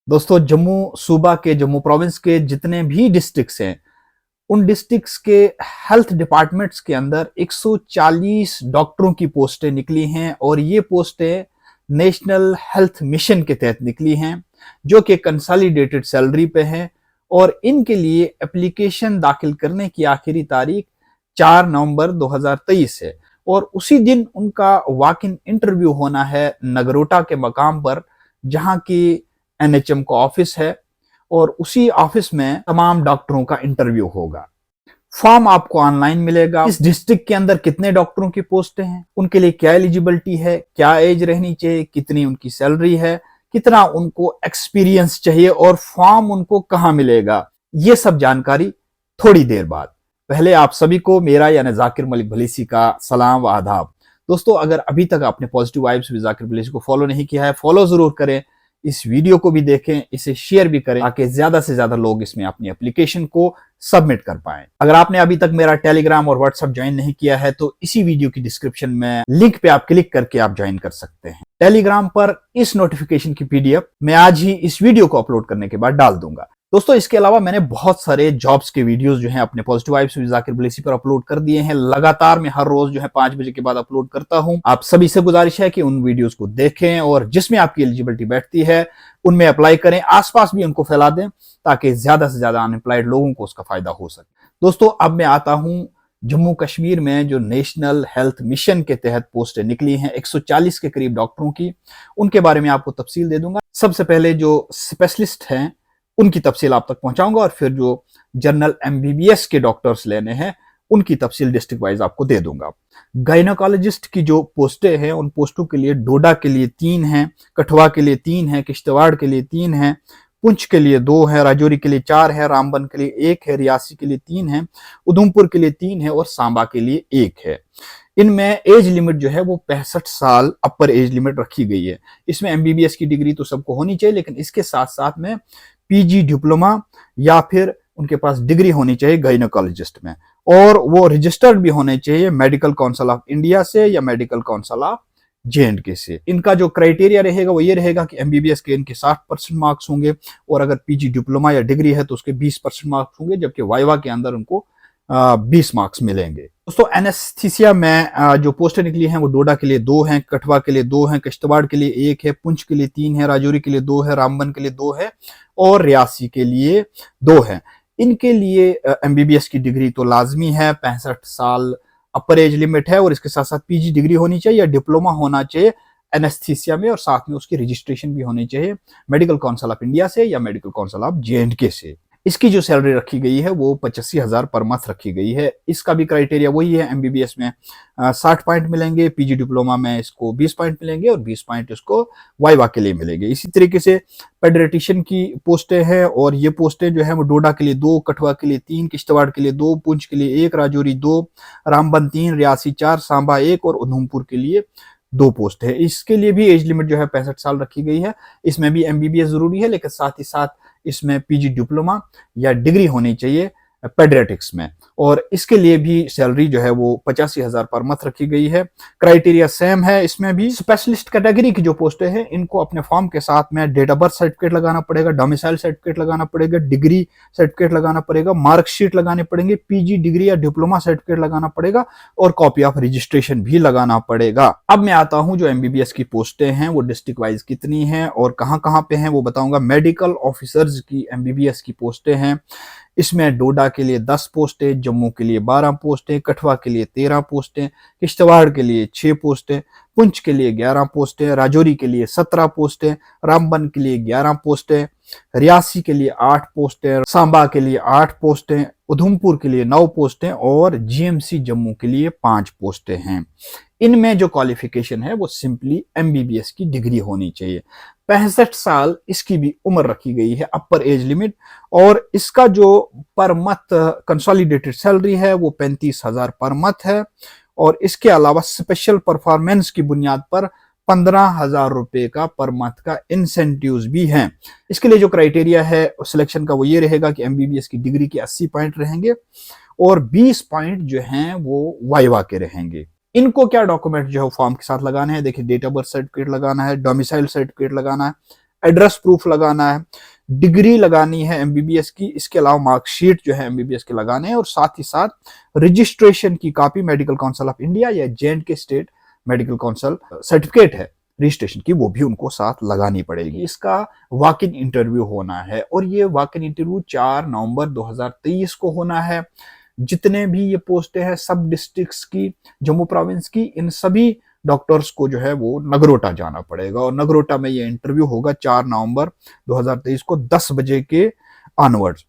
दोस्तों, जम्मू सूबा के जम्मू प्रोविंस के जितने भी डिस्ट्रिक्ट्स हैं, उन डिस्ट्रिक्ट्स के हेल्थ डिपार्टमेंट्स के अंदर 140 डॉक्टरों की पोस्टें निकली हैं और ये पोस्टें नेशनल हेल्थ मिशन के तहत निकली हैं, जो कि कंसोलिडेटेड सैलरी पे हैं। और इनके लिए एप्लीकेशन दाखिल करने की आखिरी तारीख 4 नवंबर 2023 है और उसी दिन उनका वॉक इन इंटरव्यू होना है नगरोटा के मकाम पर, जहां की एनएचएम का ऑफिस है और उसी ऑफिस में तमाम डॉक्टरों का इंटरव्यू होगा। फॉर्म आपको ऑनलाइन मिलेगा। इस डिस्ट्रिक्ट के अंदर कितने डॉक्टरों की पोस्टें हैं, उनके लिए क्या एलिजिबिलिटी है, क्या एज रहनी चाहिए, कितनी उनकी सैलरी है, कितना उनको एक्सपीरियंस चाहिए और फॉर्म उनको कहां मिलेगा, ये सब जानकारी थोड़ी देर बाद। पहले आप सभी को मेरा यानी जाकिर मलिक भलीसी का सलाम व आदाब। दोस्तों, अगर अभी तक आपने पॉजिटिव वाइब्स विद जाकिर भलीसी को फॉलो नहीं किया है, फॉलो जरूर करें। इस वीडियो को भी देखें, इसे शेयर भी करें ताकि ज्यादा से ज्यादा लोग इसमें अपनी एप्लीकेशन को सबमिट कर पाएं। अगर आपने अभी तक मेरा टेलीग्राम और व्हाट्सएप ज्वाइन नहीं किया है तो इसी वीडियो की डिस्क्रिप्शन में लिंक पे आप क्लिक करके आप ज्वाइन कर सकते हैं। टेलीग्राम पर इस नोटिफिकेशन की पीडीएफ मैं आज ही इस वीडियो को अपलोड करने के बाद डाल दूंगा। दोस्तों, इसके अलावा मैंने बहुत सारे जॉब्स के वीडियोस जो हैं अपने पॉजिटिव वाइब्स विद जाकिर भलीसी पर अपलोड कर दिए हैं। लगातार मैं हर रोज जो है 5 बजे के बाद अपलोड करता हूं। आप सभी से गुजारिश है कि उन वीडियोस को देखें और जिसमें आपकी एलिजिबिलिटी बैठती है उनमें अप्लाई करें, आसपास भी उनको फैला दें ताकि ज्यादा से ज्यादा अनएम्प्लॉयड लोगों को उसका फायदा हो सके। दोस्तों, अब मैं आता हूं जम्मू कश्मीर में जो नेशनल हेल्थ मिशन के तहत पोस्टें निकली हैं 140 के करीब डॉक्टरों की, उनके बारे में आपको तफसील दे दूंगा। सबसे पहले जो स्पेशलिस्ट हैं उनकी तफसील आप तक पहुंचाऊंगा और फिर जो जनरल एमबीबीएस के डॉक्टर्स लेने हैं उनकी तफसील डिस्ट्रिक्ट वाइज आपको दे दूंगा। गायनोकोलॉजिस्ट की जो पोस्टें हैं उन पोस्टों के लिए डोडा के लिए 3 हैं, कठुआ के लिए 3 हैं, किश्तवाड़ के लिए 3 हैं, पुंछ के लिए 2 है, राजौरी के लिए 4 है, रामबन के लिए 1 है, रियासी के लिए 3 है, उधमपुर के लिए 3 है और सांबा के लिए 1 है। इनमें एज लिमिट जो है वो 65 साल अपर एज लिमिट रखी गई है। इसमें एमबीबीएस की डिग्री तो सबको होनी चाहिए, लेकिन इसके साथ साथ में पीजी डिप्लोमा या फिर उनके पास डिग्री होनी चाहिए गायनोकोलॉजिस्ट में, और वो रजिस्टर्ड भी होने चाहिए मेडिकल काउंसिल ऑफ इंडिया से या मेडिकल काउंसिल ऑफ जेएंडके से। इनका जो क्राइटेरिया रहेगा वो ये रहेगा कि एमबीबीएस के इनके 60% मार्क्स होंगे और अगर पीजी डिप्लोमा या डिग्री है तो उसके 20% मार्क्स होंगे, जबकि वाइवा के अंदर उनको 20 मार्क्स मिलेंगे। दोस्तों, एनेस्थीसिया में जो पोस्टें निकली हैं वो डोडा के लिए 2 हैं, कठुआ के लिए 2 हैं, किश्तवाड़ के लिए 1 है, पुंछ के लिए 3 है, राजौरी के लिए 2 है, रामबन के लिए 2 है और रियासी के लिए 2 है। इनके लिए एमबीबीएस की डिग्री तो लाजमी है, 65 साल अपर एज लिमिट है और इसके साथ साथ पीजी डिग्री होनी चाहिए या डिप्लोमा होना चाहिए एनेस्थीसिया में, और साथ में उसकी रजिस्ट्रेशन भी होनी चाहिए मेडिकल काउंसिल ऑफ इंडिया से या मेडिकल काउंसिल ऑफ जेएंडके से। इसकी जो सैलरी रखी गई है वो 85,000 पर मंथ रखी गई है। इसका भी क्राइटेरिया वही है, एमबीबीएस में 60 पॉइंट मिलेंगे, पीजी डिप्लोमा में इसको 20 पॉइंट मिलेंगे और 20 पॉइंट इसको वाइवा के लिए मिलेंगे। इसी तरीके से पेडियाट्रिशियन की पोस्टें हैं और ये पोस्टें जो है वो डोडा के लिए 2, कठुआ के लिए 3, किश्तवाड़ के लिए 2, पुंछ के लिए 1, राजौरी 2, रामबन 3, रियासी 4, सांबा 1 और उधमपुर के लिए 2 पोस्ट है। इसके लिए भी एज लिमिट जो है 65 साल रखी गई है। इसमें भी एमबीबीएस जरूरी है, लेकिन साथ ही साथ इसमें पीजी डिप्लोमा या डिग्री होनी चाहिए पेडियाट्रिक्स में, और इसके लिए भी सैलरी जो है वो 85,000 पर मंथ रखी गई है। क्राइटेरिया सेम है इसमें भी। स्पेशलिस्ट कैटेगरी की जो पोस्टें हैं इनको अपने फॉर्म के साथ में डेट ऑफ बर्थ सर्टिफिकेट लगाना पड़ेगा, डोमिसाइल सर्टिफिकेट लगाना पड़ेगा, डिग्री सर्टिफिकेट लगाना पड़ेगा, मार्कशीट लगाने पड़ेंगे, पीजी डिग्री या डिप्लोमा सर्टिफिकेट लगाना पड़ेगा और कॉपी ऑफ रजिस्ट्रेशन भी लगाना पड़ेगा। अब मैं आता हूं जो एमबीबीएस की पोस्टें हैं वो डिस्ट्रिक्ट वाइज कितनी हैं और कहां कहां पे हैं वो बताऊंगा। मेडिकल ऑफिसर्स की एमबीबीएस की पोस्टें हैं। इसमें डोडा के लिए 10 पोस्टें, जम्मू के लिए 12 पोस्टें, कठुआ के लिए 13 पोस्टें, किश्तवाड़ के लिए 6 पोस्टें, पुंछ के लिए 11 पोस्टें, राजौरी के लिए 17 पोस्टें, रामबन के लिए 11 पोस्टें, रियासी के लिए 8 पोस्टें, सांबा के लिए 8 पोस्टें, उधमपुर के लिए 9 पोस्टें और जीएमसी जम्मू के लिए 5 पोस्टें हैं। इनमें जो क्वालिफिकेशन है वो सिंपली एमबीबीएस की डिग्री होनी चाहिए। 65 साल इसकी भी उम्र रखी गई है अपर एज लिमिट, और इसका जो पर मंथ कंसोलिडेटेड सैलरी है वो 35,000 पर मंथ है, और इसके अलावा स्पेशल परफॉर्मेंस की बुनियाद पर 15,000 रुपए का पर मंथ का इंसेंटिव्स भी हैं। इसके लिए जो क्राइटेरिया है सिलेक्शन का वो ये रहेगा कि एमबीबीएस की डिग्री के 80 पॉइंट रहेंगे और 20 पॉइंट जो हैं वो वाइवा के रहेंगे। इनको क्या डॉक्यूमेंट जो है फॉर्म के साथ लगाने हैं, देखिए डेट ऑफ बर्थ सर्टिफिकेट लगाना है, डोमिसाइल सर्टिफिकेट लगाना है, एड्रेस प्रूफ लगाना है, डिग्री लगानी है एमबीबीएस की, इसके अलावा मार्कशीट जो है एमबीबीएस के लगाने हैं, और साथ ही साथ रजिस्ट्रेशन की copy medical council of India या J and K state medical council certificate है रजिस्ट्रेशन की, वो भी उनको साथ लगानी पड़ेगी। इसका वॉक इन इंटरव्यू होना है और ये वॉक इन इंटरव्यू 4 नवंबर 2023 को होना है। जितने भी ये पोस्टें हैं सब डिस्ट्रिक्ट्स की, जम्मू प्रोविंस की, इन सभी डॉक्टर्स को जो है वो नगरोटा जाना पड़ेगा और नगरोटा में ये इंटरव्यू होगा 4 नवंबर 2023 को 10 बजे के ऑनवर्ड्स।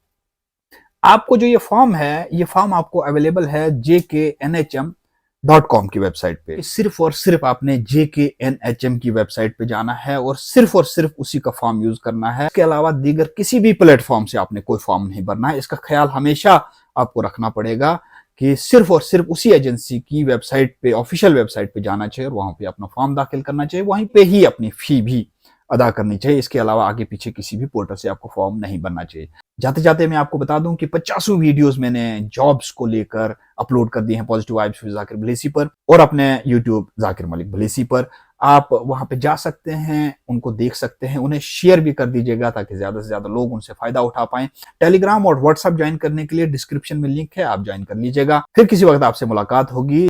आपको जो ये फॉर्म है, ये फॉर्म आपको अवेलेबल है jknhm.com की वेबसाइट पे। सिर्फ और सिर्फ आपने jknhm की वेबसाइट पे जाना है और सिर्फ उसी का फॉर्म यूज करना है। इसके अलावा दीगर किसी भी प्लेटफॉर्म से आपने कोई फॉर्म नहीं भरना है। इसका ख्याल हमेशा आपको रखना पड़ेगा कि सिर्फ और सिर्फ उसी एजेंसी की वेबसाइट पे, ऑफिशियल वेबसाइट पे जाना चाहिए और वहां पे अपना फॉर्म दाखिल करना चाहिए, वहीं पे ही अपनी फी भी अदा करनी चाहिए। इसके अलावा आगे पीछे किसी भी पोर्टल से आपको फॉर्म नहीं भरना चाहिए। जाते जाते मैं आपको बता दूं कि 50 वीडियोस मैंने जॉब्स को लेकर अपलोड कर दिए हैं पॉजिटिव वाइब्स विद जाकिर भलेसी पर और अपने यूट्यूब जाकिर मलिक भलेसी पर। आप वहां पे जा सकते हैं, उनको देख सकते हैं, उन्हें शेयर भी कर दीजिएगा ताकि ज्यादा से ज्यादा लोग उनसे फायदा उठा पाएं। टेलीग्राम और व्हाट्सएप ज्वाइन करने के लिए डिस्क्रिप्शन में लिंक है, आप ज्वाइन कर लीजिएगा। फिर किसी वक्त आपसे मुलाकात होगी।